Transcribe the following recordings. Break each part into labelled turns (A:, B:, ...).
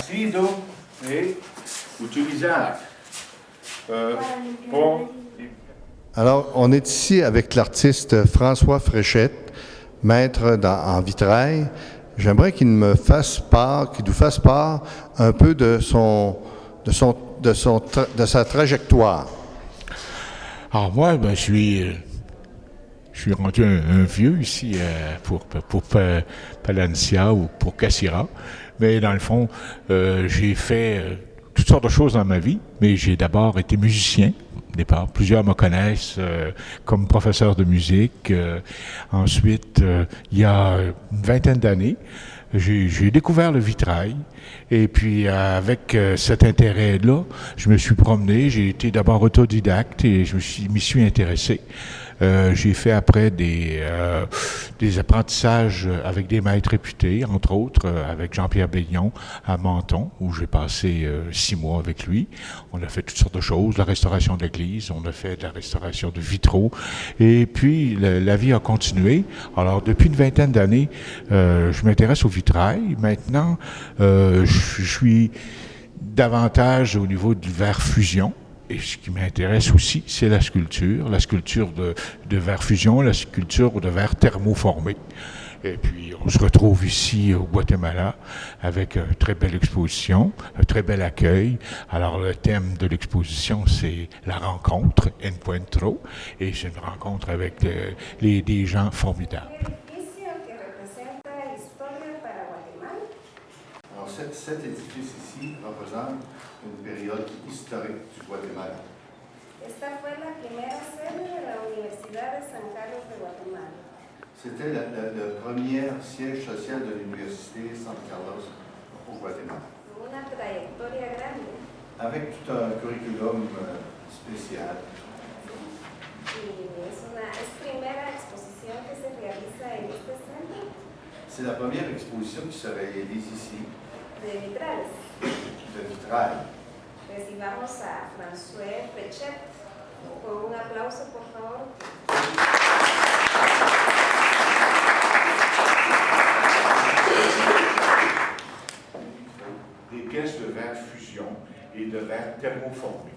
A: Sido et utilizar pour...
B: Alors, on est ici avec l'artiste François Fréchette, maître en vitrail. J'aimerais qu'il nous fasse part un peu de sa trajectoire.
C: Alors moi, je suis rendu un vieux ici pour Palencia ou pour Cassira. Mais dans le fond, j'ai fait toutes sortes de choses dans ma vie, mais j'ai d'abord été musicien. Au départ, plusieurs me connaissent comme professeur de musique. Ensuite, il y a une vingtaine d'années, j'ai découvert le vitrail. Et puis, avec cet intérêt-là, je me suis promené. J'ai été d'abord autodidacte et m'y suis intéressé. J'ai fait après des apprentissages avec des maîtres réputés, entre autres avec Jean-Pierre Baignon à Menton, où j'ai passé 6 mois avec lui. On a fait toutes sortes de choses, la restauration d'église, on a fait de la restauration de vitraux, et puis la vie a continué. Alors depuis une vingtaine d'années, je m'intéresse au vitrail. Maintenant, je suis davantage au niveau du verre fusion. Et ce qui m'intéresse aussi, c'est la sculpture de verre fusion, la sculpture de verre thermoformé. Et puis, on se retrouve ici au Guatemala avec une très belle exposition, un très bel accueil. Alors, le thème de l'exposition, c'est la rencontre, Encuentro, et c'est une rencontre avec des gens formidables.
B: Alors, cet édifice ici représente une période historique du Guatemala.
D: Esta fue la primera sede de la Universidad de San Carlos de Guatemala.
B: C'était le premier siège social de l'Université San Carlos au Guatemala.
D: Una trayectoria grande.
B: Avec tout un curriculum spécial.
D: Y es primera exposición que se realiza en este centro.
B: C'est la première exposition qui se réalise ici.
D: De vitrales.
B: De vitrail.
D: Recibamos a François Fréchette con un aplauso, por favor.
A: Des pièces de verre fusion et de verre thermoformé.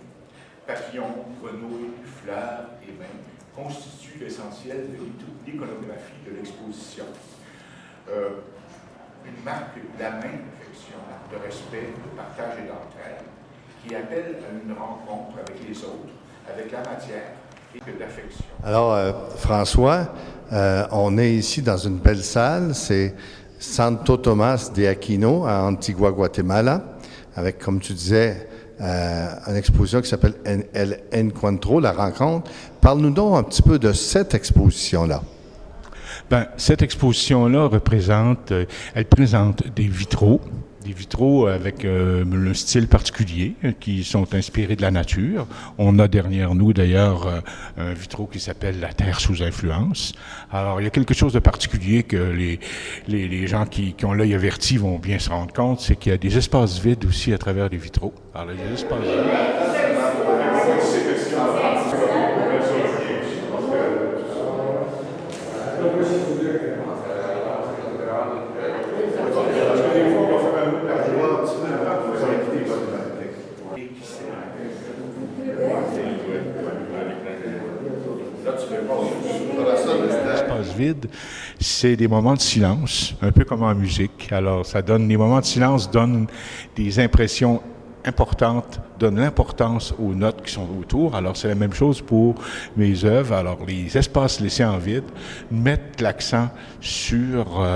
A: Papillons, grenouilles, fleurs et mains constituent l'essentiel de l'iconographie de l'exposition. Une marque d'amène d'affection, de respect, de partage et d'entraide, qui appelle à une rencontre avec les autres, avec la matière et d'affection.
B: Alors, François, on est ici dans une belle salle, c'est Santo Tomás de Aquino à Antigua, Guatemala, avec, comme tu disais, une exposition qui s'appelle El Encuentro, la rencontre. Parle-nous donc un petit peu de cette exposition-là.
C: Cette exposition-là elle présente des vitraux avec un style particulier qui sont inspirés de la nature. On a derrière nous d'ailleurs un vitraux qui s'appelle La Terre sous influence. Alors il y a quelque chose de particulier que les gens qui ont l'œil averti vont bien se rendre compte, c'est qu'il y a des espaces vides aussi à travers les vitraux. Alors il y a des espaces vides. L'espace vide, c'est des moments de silence, un peu comme en musique. Alors, les moments de silence donnent des impressions importantes, donnent l'importance aux notes qui sont autour. Alors, c'est la même chose pour mes œuvres. Alors, les espaces laissés en vide mettent l'accent sur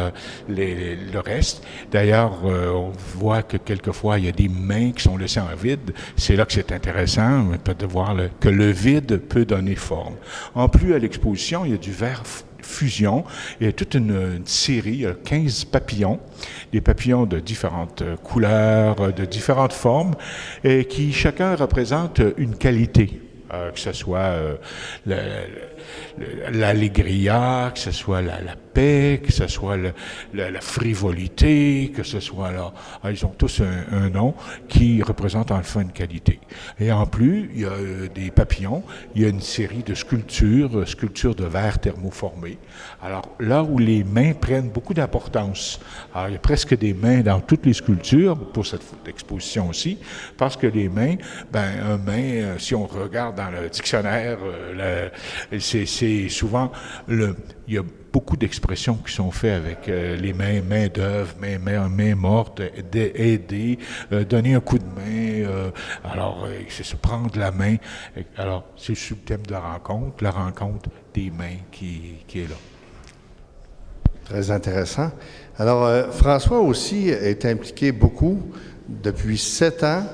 C: le reste. D'ailleurs, on voit que quelquefois, il y a des mains qui sont laissées en vide. C'est là que c'est intéressant de voir que le vide peut donner forme. En plus, à l'exposition, il y a du verre fusion. Il y a toute une série, il y a 15 papillons, des papillons de différentes couleurs, de différentes formes, et qui chacun représente une qualité. Que ce soit l'allégria, que ce soit la paix, que ce soit la frivolité, que ce soit là. Ils ont tous un nom qui représente enfin une qualité. Et en plus, il y a des papillons, il y a une série de sculptures de verre thermoformé. Alors là où les mains prennent beaucoup d'importance. Alors il y a presque des mains dans toutes les sculptures, pour cette exposition aussi, parce que les mains, un main, si on regarde dans le dictionnaire, c'est souvent il y a beaucoup d'expressions qui sont faites avec les mains, main d'œuvre, main morte, aider, donner un coup de main, c'est se prendre la main. Alors, c'est le thème de la rencontre des mains qui est là.
B: Très intéressant. Alors, François aussi est impliqué beaucoup depuis 7 ans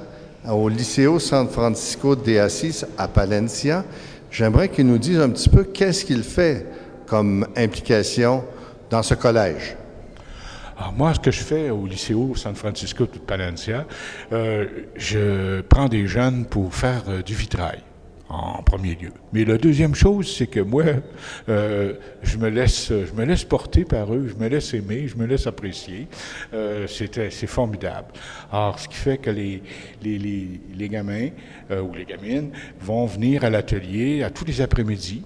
B: au Liceo San Francisco de Assis à Palencia. J'aimerais qu'il nous dise un petit peu qu'est-ce qu'il fait comme implication dans ce collège.
C: Alors moi, ce que je fais au Liceo San Francisco de Palencia, je prends des jeunes pour faire du vitrail, en premier lieu. Mais la deuxième chose, c'est que moi, je me laisse porter par eux, je me laisse aimer, je me laisse apprécier. C'est formidable. Alors, ce qui fait que les gamins ou les gamines vont venir à l'atelier à tous les après-midi.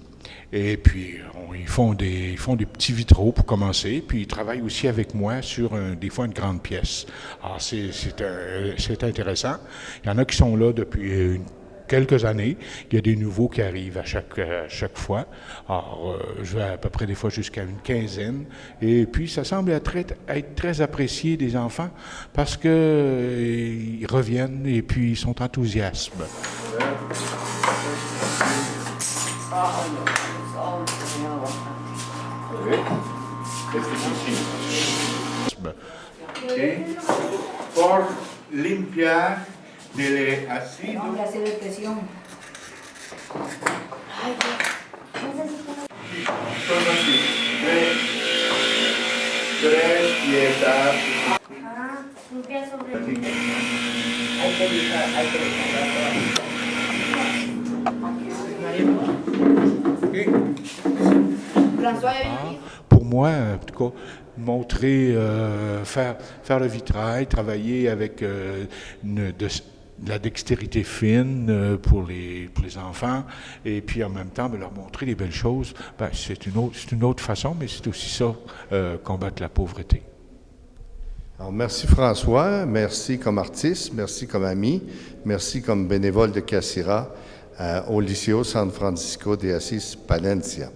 C: Et puis, ils font des petits vitraux pour commencer, puis ils travaillent aussi avec moi sur des fois une grande pièce. Alors, c'est intéressant. Il y en a qui sont là depuis quelques années. Il y a des nouveaux qui arrivent à chaque fois. Alors, je vais à peu près des fois jusqu'à une quinzaine. Et puis, ça semble être très apprécié des enfants parce qu'ils reviennent et puis ils sont enthousiastes.
A: Okay. Por limpiar del ácido. Son así. Tres piezas.
D: Limpia sobre el...
C: Pour moi, en tout cas, montrer, faire le vitrail, travailler avec de la dextérité fine pour les enfants, et puis en même temps leur montrer les belles choses, c'est une autre façon, mais c'est aussi ça, combattre la pauvreté.
B: Alors, merci François, merci comme artiste, merci comme ami, merci comme bénévole de CACIRA au Liceo San Francisco de Assis, Palencia.